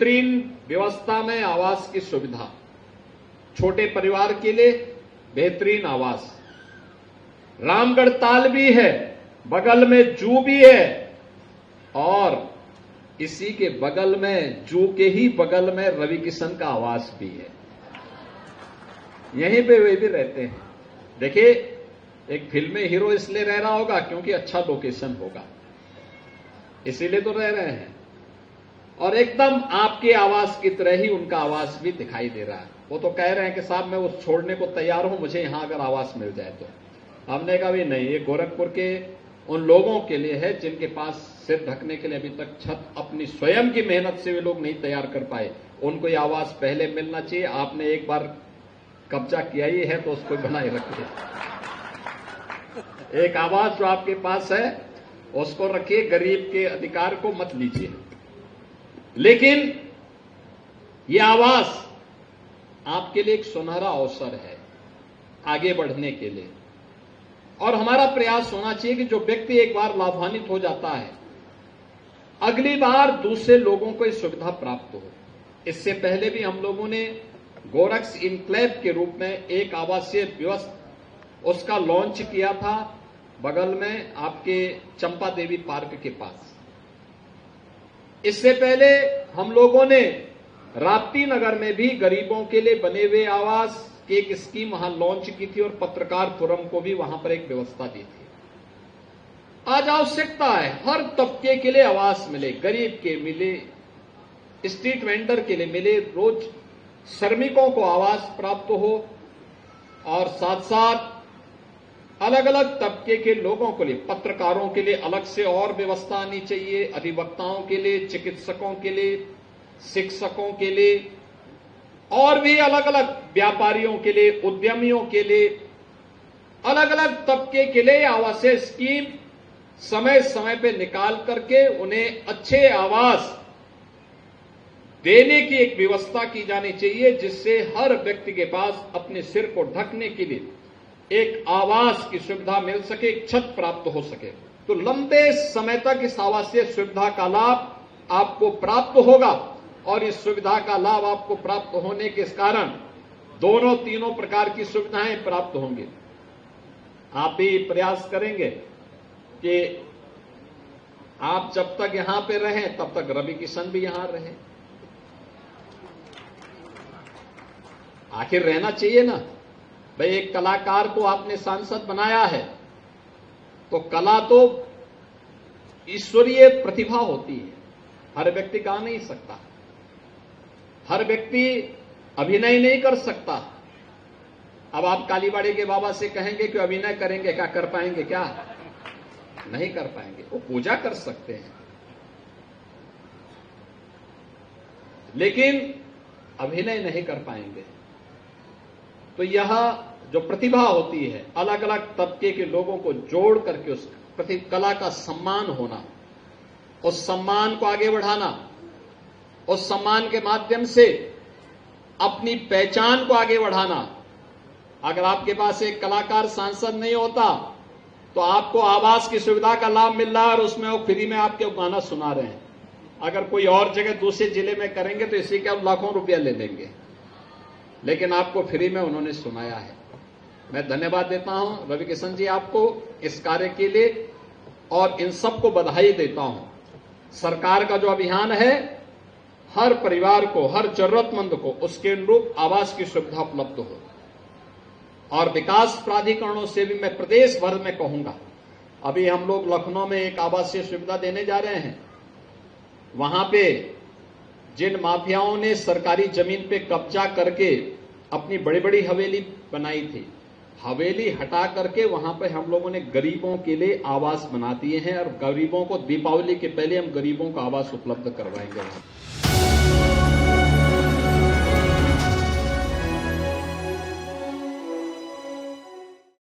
बेहतरीन व्यवस्था में आवास की सुविधा, छोटे परिवार के लिए बेहतरीन आवास, रामगढ़ ताल भी है, बगल में जू भी है और इसी के बगल में, जू के ही बगल में रवि किशन का आवास भी है। यहीं पे वे भी रहते हैं। देखिए, एक फिल्मी हीरो इसलिए रह रहा होगा क्योंकि अच्छा लोकेशन होगा, इसीलिए तो रह रहे हैं। और एकदम आपके आवास की तरह ही उनका आवास भी दिखाई दे रहा है। वो तो कह रहे हैं कि साहब मैं उस छोड़ने को तैयार हूं, मुझे यहां अगर आवास मिल जाए तो। हमने कहा भी नहीं, ये गोरखपुर के उन लोगों के लिए है जिनके पास सिर ढकने के लिए अभी तक छत अपनी स्वयं की मेहनत से वे लोग नहीं तैयार कर पाए। उनको ये आवास पहले मिलना चाहिए। आपने एक बार कब्जा किया ही है तो उसको बनाए रखिए। एक आवास जो आपके पास है उसको रखिए, गरीब के अधिकार को मत लीजिए। लेकिन ये आवास आपके लिए एक सुनहरा अवसर है आगे बढ़ने के लिए। और हमारा प्रयास होना चाहिए कि जो व्यक्ति एक बार लाभान्वित हो जाता है, अगली बार दूसरे लोगों को इस सुविधा प्राप्त हो। इससे पहले भी हम लोगों ने गोरक्स इनक्लेव के रूप में एक आवासीय व्यवस्था उसका लॉन्च किया था, बगल में आपके चंपा देवी पार्क के पास। इससे पहले हम लोगों ने राप्ती नगर में भी गरीबों के लिए बने हुए आवास की एक स्कीम वहां लॉन्च की थी और पत्रकार फोरम को भी वहां पर एक व्यवस्था दी थी। आज आवश्यकता है हर तबके के लिए आवास मिले, गरीब के मिले, स्ट्रीट वेंडर के लिए मिले, रोज श्रमिकों को आवास प्राप्त हो और साथ साथ अलग अलग तबके के लोगों के लिए, पत्रकारों के लिए अलग से और व्यवस्था आनी चाहिए, अधिवक्ताओं के लिए, चिकित्सकों के लिए, शिक्षकों के लिए और भी अलग अलग व्यापारियों के लिए, उद्यमियों के लिए, अलग अलग तबके के लिए आवासीय स्कीम समय समय पे निकाल करके उन्हें अच्छे आवास देने की एक व्यवस्था की जानी चाहिए, जिससे हर व्यक्ति के पास अपने सिर को ढकने के लिए एक आवास की सुविधा मिल सके, एक छत प्राप्त हो सके। तो लंबे समय तक इस आवासीय सुविधा का लाभ आपको प्राप्त होगा और इस सुविधा का लाभ आपको प्राप्त होने के कारण दोनों तीनों प्रकार की सुविधाएं प्राप्त होंगी। आप भी प्रयास करेंगे कि आप जब तक यहां पे रहें तब तक रवि किशन भी यहां रहे। आखिर रहना चाहिए ना भाई। एक कलाकार को आपने सांसद बनाया है तो कला तो ईश्वरीय प्रतिभा होती है, हर व्यक्ति गा नहीं सकता, हर व्यक्ति अभिनय नहीं कर सकता। अब आप कालीबाड़ी के बाबा से कहेंगे कि अभिनय करेंगे, क्या कर पाएंगे? क्या नहीं कर पाएंगे। वो पूजा कर सकते हैं लेकिन अभिनय नहीं कर पाएंगे। तो यह जो प्रतिभा होती है, अलग अलग तबके के लोगों को जोड़ करके उस कला का सम्मान होना, उस सम्मान को आगे बढ़ाना, उस सम्मान के माध्यम से अपनी पहचान को आगे बढ़ाना। अगर आपके पास एक कलाकार सांसद नहीं होता तो आपको आवास की सुविधा का लाभ मिल रहा है और उसमें वो फ्री में आपके गाना सुना रहे हैं। अगर कोई और जगह दूसरे जिले में करेंगे तो इसी के लाखों रुपया ले लेंगे, लेकिन आपको फ्री में उन्होंने सुनाया है। मैं धन्यवाद देता हूं रवि किशन जी आपको इस कार्य के लिए और इन सबको बधाई देता हूं। सरकार का जो अभियान है, हर परिवार को, हर जरूरतमंद को उसके अनुरूप आवास की सुविधा उपलब्ध हो। और विकास प्राधिकरणों से भी मैं प्रदेश भर में कहूंगा, अभी हम लोग लखनऊ में एक आवासीय सुविधा देने जा रहे हैं। वहां पे जिन माफियाओं ने सरकारी जमीन पे कब्जा करके अपनी बड़ी बड़ी हवेली बनाई थी, हवेली हटा करके वहां पे हम लोगों ने गरीबों के लिए आवास बना दिए हैं और गरीबों को दीपावली के पहले हम गरीबों को आवास उपलब्ध करवाएंगे।